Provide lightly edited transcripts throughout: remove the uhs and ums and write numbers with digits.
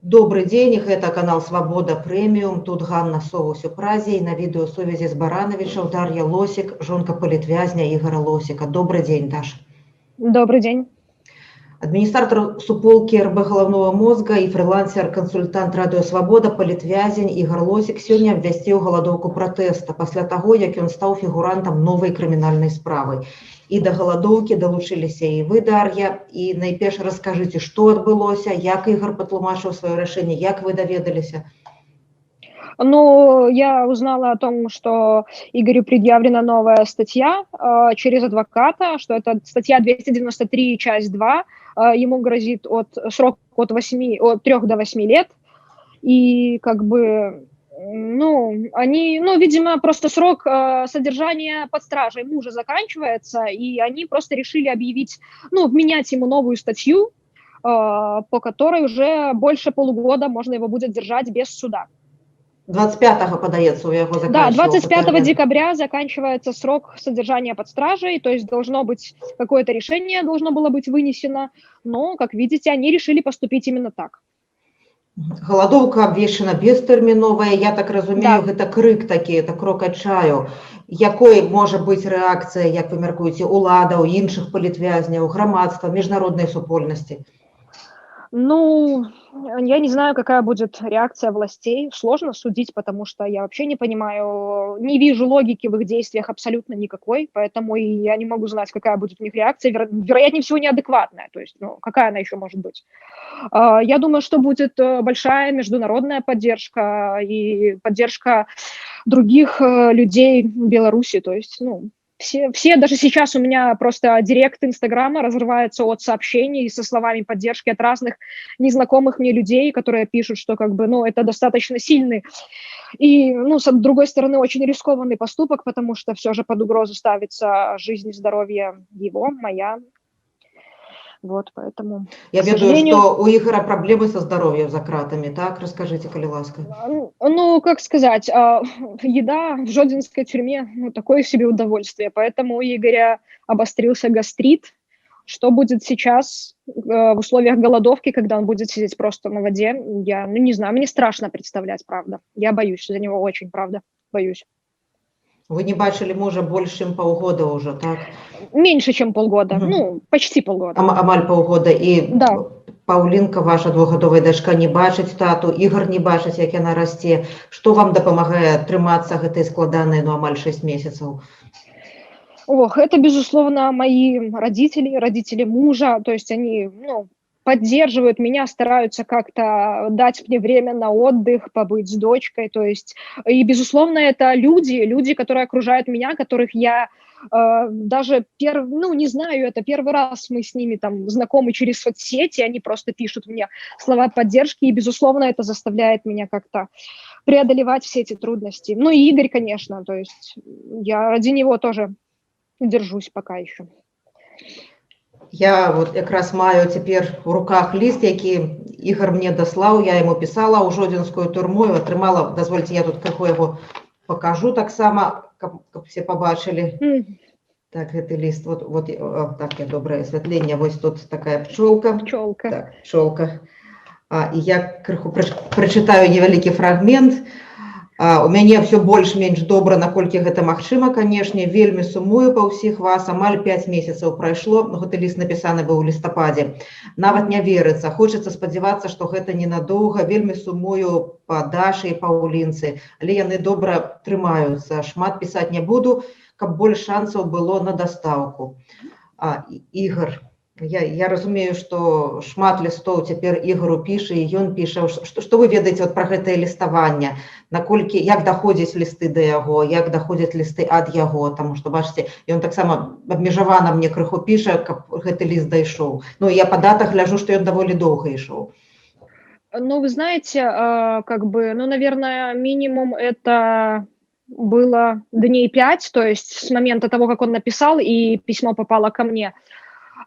Добрый день, это канал «Свобода Премиум». Тут Ганна Совусь у Празе. И на видеосувязі з Барановичем Дар'я Лосик, жонка палітвязня Ігора Лосика. Добрый день, Даша. Добрый день. Администратор суполки РБ головного мозга и фрилансер-консультант Радио Свобода, палітвязень Ігор Лосик сегодня обвясціў галадоўку пратэста пасля таго, як ён стаў фігурантам новай крымінальнай справы. І да галадоўкі далучыліся і вы, Дар'я. І найперш раскажыце, што адбылося, як Ігор патлумачыў сваё рашэнне, як вы даведаліся? Ну, я узнала о том, что Игорю предъявлена новая статья через адвоката, что это статья 293, часть 2. Ему грозит срок от 3 до 8 лет. И как бы, видимо, просто срок содержания под стражей мужа заканчивается, и они просто решили объявить, вменять ему новую статью, по которой уже больше полугода можно его будет держать без суда. 25-го, подаецца, у яго заканчивался. Да, 25 декабря заканчивается срок содержания под стражей, то есть должно быть какое-то решение, должно было быть вынесено, но, как видите, они решили поступить именно так. Галадоўка абвешчана бестэрміновая, я так разумею, да. Гэта крык такі, это крок адчаю. Якой можа быць рэакцыя, як вы мяркуеце, уладаў, іншых палітвязняў, грамадства, міжнароднай супольнасці? Я не знаю, какая будет реакция властей. Сложно судить, потому что я вообще не понимаю, не вижу логики в их действиях абсолютно никакой, поэтому и я не могу знать, какая будет у них реакция. Вероятнее всего, неадекватная. То есть, какая она еще может быть? Я думаю, что будет большая международная поддержка и поддержка других людей Беларуси. То есть, все, даже сейчас у меня просто директ Инстаграма разрывается от сообщений со словами поддержки от разных незнакомых мне людей, которые пишут, что это достаточно сильный и, с другой стороны, очень рискованный поступок, потому что все же под угрозу ставится жизнь и здоровье его, моя. Вот, поэтому... Я ведаю, что у Игора проблемы со здоровьем за кратами, так? Расскажите, коли ласка. Как сказать, еда в жодинской тюрьме, такое себе удовольствие, поэтому у Игоря обострился гастрит. Что будет сейчас в условиях голодовки, когда он будет сидеть просто на воде, я не знаю, мне страшно представлять, правда. Я боюсь за него очень, правда, боюсь. Вы не бачили мужа больше, чем полгода уже, так? Меньше, чем полгода, почти полгода. Амаль полгода. И да. Паўлінка, ваша двухгадовая дачка, не бачыць тату, Ігор не бачыць, як яна расце. Што вам дапамагае трымацца гэтай складанай, амаль 6 месяцаў? Это, безусловно, мои родители мужа, то есть они, поддерживают меня, стараются как-то дать мне время на отдых, побыть с дочкой, то есть, и, безусловно, это люди, которые окружают меня, которых я даже не знаю, это первый раз мы с ними там знакомы через соцсети, они просто пишут мне слова поддержки, и, безусловно, это заставляет меня как-то преодолевать все эти трудности. И Игорь, конечно, то есть я ради него тоже держусь пока еще. Я как раз маю цяпер у руках ліст, які Ігор мне даслаў, я ему писала ў жодзінскую турму і атрымала, дазвольце, я тут крыху яго покажу таксама, каб все побачили. Так, гэты ліст, так, я добрае асвятленне, вось тут такая пчолка. Так, пчолка. І я крыху прачытаю невялікі фрагмент. У мяне все больш-менш добра, наколькі гэта магчыма, канешне, вельмі сумую па ўсіх вас, амаль 5 месяцаў прайшло, гэты ліст напісаны быў у лістападзе. Нават не верыцца, хочацца спадзявацца, што гэта ненадоўга, вельмі сумую па Дашы і Паўлінцы, але яны добра трымаюцца, шмат пісаць не буду, каб больш шансаў было на дастаўку. Ігор, я разумею, што шмат лістоў цяпер Ігору піша, і ён піша, што вы ведаеце пра гэтае ліставанне, наколькі, як даходзяць лісты да яго, як даходзяць лісты ад яго, таму што, бачыце, ён таксама абмежавана мне крыху піша, каб гэты ліст дайшоў. Я па датах гляжу, што ён даволі доўга ішоў. Вы знаете, наверное, минимум это было дней 5, то есть с момента того, как он написал, и письмо попало ко мне.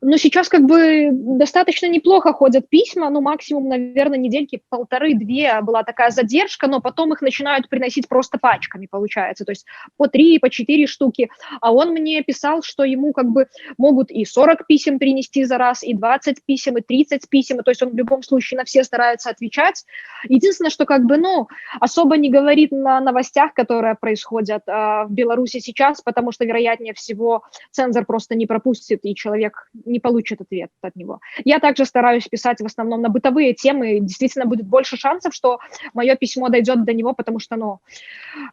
Ну, сейчас как бы достаточно неплохо ходят письма, ну, максимум, наверное, недельки 1,5-2 была такая задержка, но потом их начинают приносить просто пачками, получается, то есть по 3, по 4 штуки. А он мне писал, что ему как бы могут и 40 писем принести за раз, и 20 писем, и 30 писем, то есть он в любом случае на все старается отвечать. Единственное, что как бы, ну, особо не говорит на новостях, которые происходят в Беларуси сейчас, потому что, вероятнее всего, цензор просто не пропустит, и человек не получит ответ от него. Я также стараюсь писать в основном на бытовые темы, действительно будет больше шансов, что мое письмо дойдет до него, потому что, ну,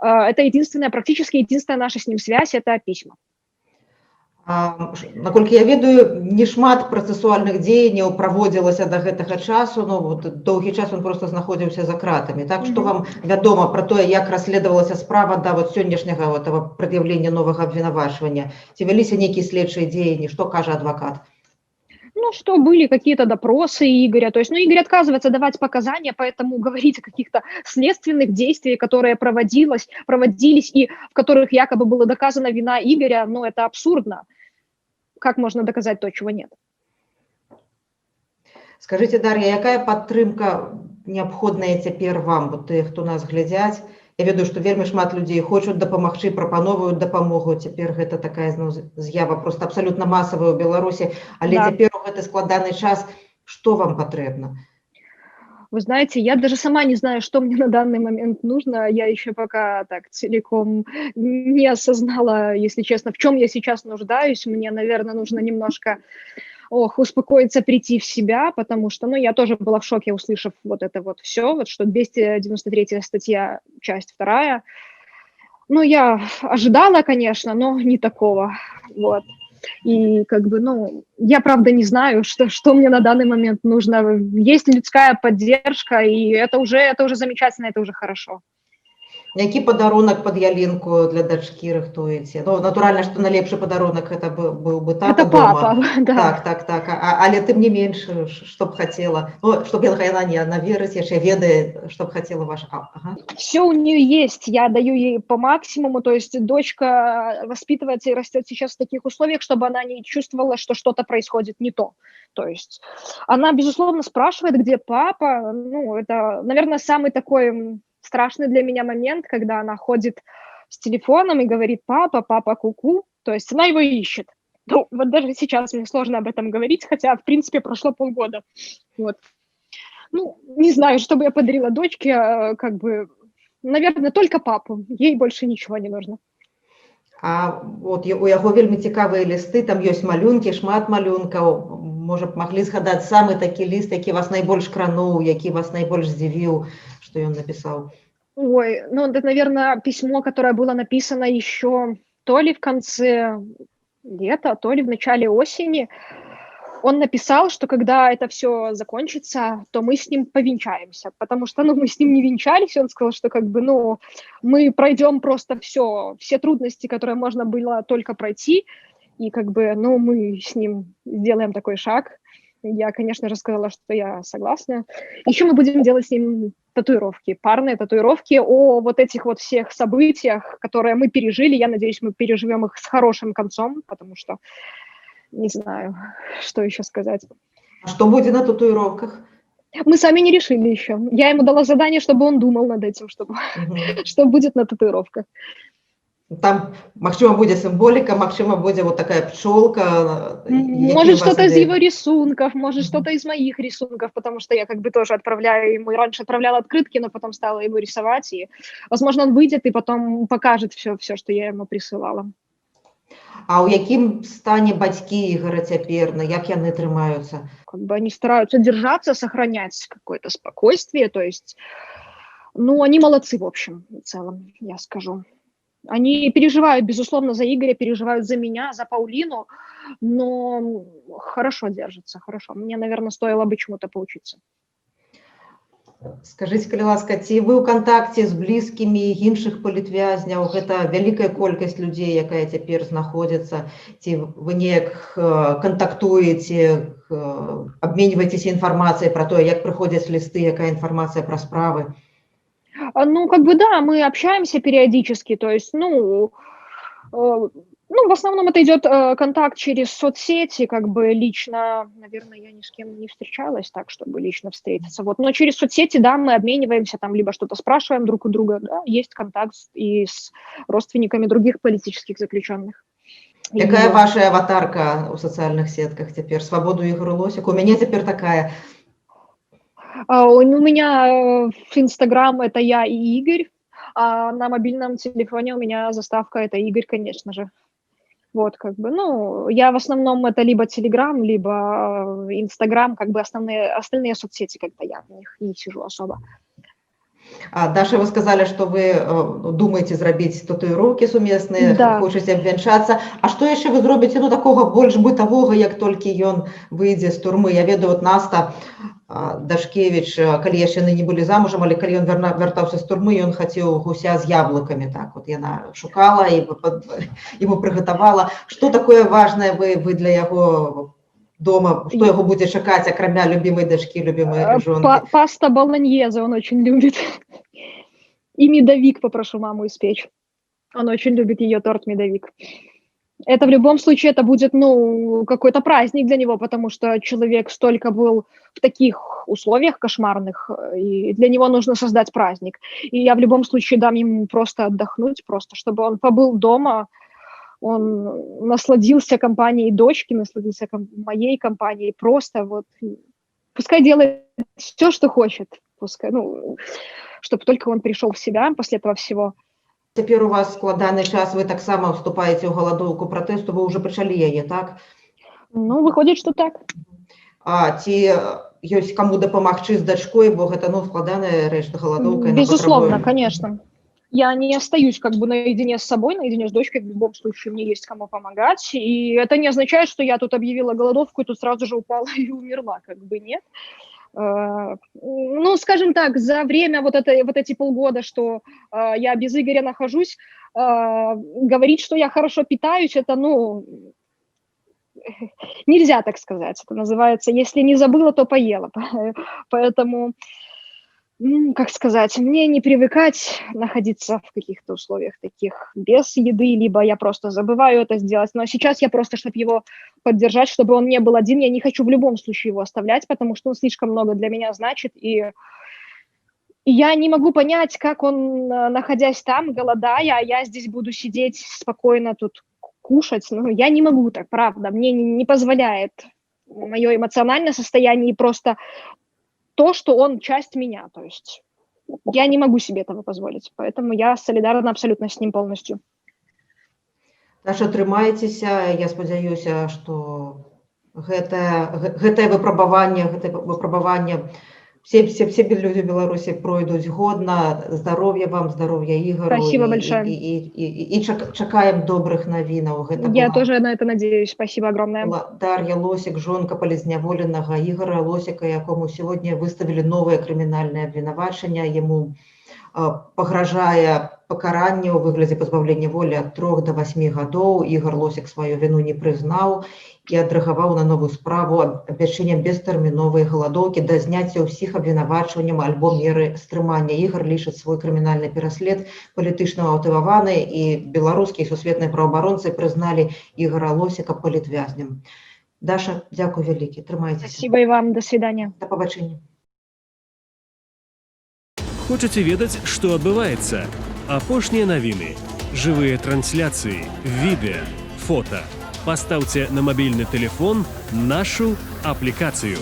это единственная, практически единственная наша с ним связь, это письма. Наколькі я ведаю, не шмат працэсуальных дзеянняў праводзілася да гэтага часу, ну, вот, доўгі час он просто знаходзіўся за кратамі. Так, што вам вядома пра тое, як расследавалася справа да вот сённяшняга этого прад'яўлення новага абвінавачвання? Ці вяліся нейкія следчыя дзеянні? Што кажа адвакат? Ну, что были какие-то допросы Игоря, то есть, ну, Игорь отказывается давать показания, поэтому говорить о каких-то следственных действиях, которые проводились и в которых якобы была доказана вина Игоря, ну, это абсурдно. Как можно доказать то, чего нет? Скажите, Дар'я, якая падтрымка неабходная цяпер вам, вот тыя, хто нас глядзяць? Я ведаю, што вельмі шмат людзей хочуць дапамагчы, прапановваюць дапамогу. Цяпер гэта такая з'ява просто абсолютно масавая ў Беларусі, але цяпер у гэты складаны час, што вам патрэбна? Вы знаете, я даже сама не знаю, что мне на данный момент нужно. Я еще пока так целиком не осознала, если честно, в чем я сейчас нуждаюсь. Мне, наверное, нужно немножко успокоиться, прийти в себя, потому что, ну, я тоже была в шоке, услышав вот это вот все, вот что 293-я статья, часть 2. Ну, я ожидала, конечно, но не такого, вот. И как бы, ну, я правда не знаю, что мне на данный момент нужно. Есть людская поддержка, и это уже замечательно, это уже хорошо. Які падарунак пад ялінку для дачкі рыхтуеце? Ну, натуральна, што найлепшы падарунак гэта быў бы тата дома. Да. Так. Але тым не менш, што б хацела? Ну, што б яна не наверыць, яшчэ ведае, што б хацела ваша. Все у нее есть, я даю ей по максимуму, то есть дочка воспитывается и растет сейчас в таких условиях, чтобы она не чувствовала, что что-то происходит не то. То есть она, безусловно, спрашивает, где папа. Ну, это, наверное, самый такой страшный для меня момент, когда она ходит с телефоном и говорит: папа, папа, ку-ку. То есть она его ищет. Ну, вот даже сейчас мне сложно об этом говорить, хотя, в принципе, прошло полгода. Вот. Ну, не знаю, что бы я подарила дочке, как бы, наверное, только папу. Ей больше ничего не нужно. А вот у яго вельмі цікавыя лісты, там ёсць малюнкі, шмат малюнкаў. Можа б маглі згадаць самы такі ліст, які вас найбольш крануў, які вас найбольш здзівіў, што ён написал? Ой, ну, это, наверное, письмо, которое было написано еще то ли в конце лета, то ли в начале осени. Он написал, что когда это все закончится, то мы с ним повенчаемся, потому что, ну, мы с ним не венчались, он сказал, что как бы, ну, мы пройдем просто все трудности, которые можно было только пройти, и как бы, ну, мы с ним сделаем такой шаг. Я, конечно же, сказала, что я согласна. Еще мы будем делать с ним татуировки, парные татуировки о вот этих вот всех событиях, которые мы пережили. Я надеюсь, мы переживем их с хорошим концом, потому что не знаю, что еще сказать. А что будет на татуировках? Мы сами не решили еще. Я ему дала задание, чтобы он думал над этим, что будет на татуировках. Там, магчыма, будет символика, магчыма, будет вот такая пчелка. Может, что-то из его рисунков, может, что-то из моих рисунков, потому что я как бы тоже отправляю ему, раньше отправляла открытки, но потом стала его рисовать, и, возможно, он выйдет и потом покажет все, что я ему присылала. А у якім стане бацькі Ігора цяпер, як яны трымаюцца? Как бы они стараются держаться, сохранять какое-то спокойствие, то есть, ну, они молодцы, в общем, в целом, я скажу. Они переживают, безусловно, за Игоря, переживают за меня, за Паулину, но хорошо держатся, хорошо. Мне, наверное, стоило бы чему-то поучиться. Скажите, калі ласка, ці вы ў кантакце з блізкімі іншых палітвязняў? Гэта вялікая колькасць людзей, якая цяпер знаходзіцца. Ці вы неяк кантактуеце, абменьваецеся інфармацыяй пра тое, як прыходзяць лісты, якая інфармацыя пра справы? Ну, как бы да, мы общаемся периодически, то есть, ну, Ну, в основном это идет контакт через соцсети, как бы лично, наверное, я ни с кем не встречалась так, чтобы лично встретиться. Вот. Но через соцсети, да, мы обмениваемся, там либо что-то спрашиваем друг у друга, да, есть контакт и с родственниками других политических заключенных. Какая И ваша аватарка у социальных сетках теперь? Свободу Игорю Лосику? У меня теперь такая. у меня в Инстаграм это я и Игорь, а на мобильном телефоне у меня заставка это Игорь, конечно же. Вот, как бы, ну, я в основном это либо Телеграм, либо Инстаграм, как бы остальные соцсети, как-то я в них не сижу особо. Даша, вы сказали, что вы думаете зрабіць татуіроўкі сумесныя, Да. хочаце абвянчацца. А што яшчэ вы зробіце, ну, такога больш бытавога, як толькі ён выйдзе з турмы? Я ведаю, от Наста Дашкевіч, калі яшчэ яны не былі замужам, але калі ён вяртаўся з турмы, ён хацеў гуся з яблыкамі. Так, от яна шукала і яму прыгатавала. Што такое важнае вы для яго дома, что его будет чакать, акрамя любимой дочки, любимой жонки? Паста болоньезе он очень любит. И медовик попрошу маму испечь. Он очень любит ее торт медовик. Это в любом случае, это будет, ну, какой-то праздник для него, потому что человек столько был в таких условиях кошмарных, и для него нужно создать праздник. И я в любом случае дам ему просто отдохнуть, просто чтобы он побыл дома, он насладился компанией дочки, насладился моей компанией, просто вот пускай делает все, что хочет, пускай, ну, чтобы только он пришел в себя после этого всего. Теперь у вас складанный час, вы так само вступаете в голодовку протесту, вы уже пачалі яе, так? Ну, выходит, что так. А ці ёсць каму дапамагчы з дачкой, бо гэта, ну, складаная рэч, голодовка. Безусловно, конечно. Я не остаюсь как бы наедине с собой, наедине с дочкой, в любом случае мне есть кому помогать, и это не означает, что я тут объявила голодовку и тут сразу же упала и умерла, как бы нет. Ну, скажем так, за время вот эти полгода, что я без Игоря нахожусь, говорить, что я хорошо питаюсь, это, ну, нельзя так сказать. Это называется, если не забыла, то поела. Поэтому... как сказать, мне не привыкать находиться в каких-то условиях таких без еды, либо я просто забываю это сделать. Но сейчас я просто, чтобы его поддержать, чтобы он не был один, я не хочу в любом случае его оставлять, потому что он слишком много для меня значит. И я не могу понять, как он, находясь там, голодая, а я здесь буду сидеть спокойно тут кушать. Ну, я не могу так, правда. Мне не позволяет мое эмоциональное состояние и просто... то, что он часть меня, то есть я не могу себе этого позволить, поэтому я солидарна абсолютно с ним полностью. Даша, трымайцеся, я спадзяюся, што гэтае выпрабаванне все люди Беларуси пройдут годно. Здоровья вам, здоровья Игорю. Спасибо большое. И чакаем добрых новинаў. Я тоже на это надеюсь. Спасибо огромное. Дарья Лосик, жонка полезняволенага Игоря Лосика, якому сегодня выставили новое криминальное обвинавачанне. Ему пагражае пакаранне ў выглядзе пазбаўлення волі ад 3 до 8 гадоў. Ігор Лосік сваю віну не прызнаў і адрэагаваў на новую справу абвяшчэннем бестэрміновай галадоўкі да зняцця ўсіх абвінавачванняў альбо меры стрымання. Ігор лічыць свой крымінальны пераслед палітычна матываваны, і беларускія і сусветныя праваабаронцы прызналі Ігора Лосіка палітвязнем. Даша, дзякуй вялікі, трымайцеся. Спасибо і вам, до свидания. Да пабачэння. Хочаце ведаць, што адбываецца? Апошнія навіны, жывыя трансляцыі, відэа, фота. Пастаўце на мабільны тэлефон нашу аплікацыю.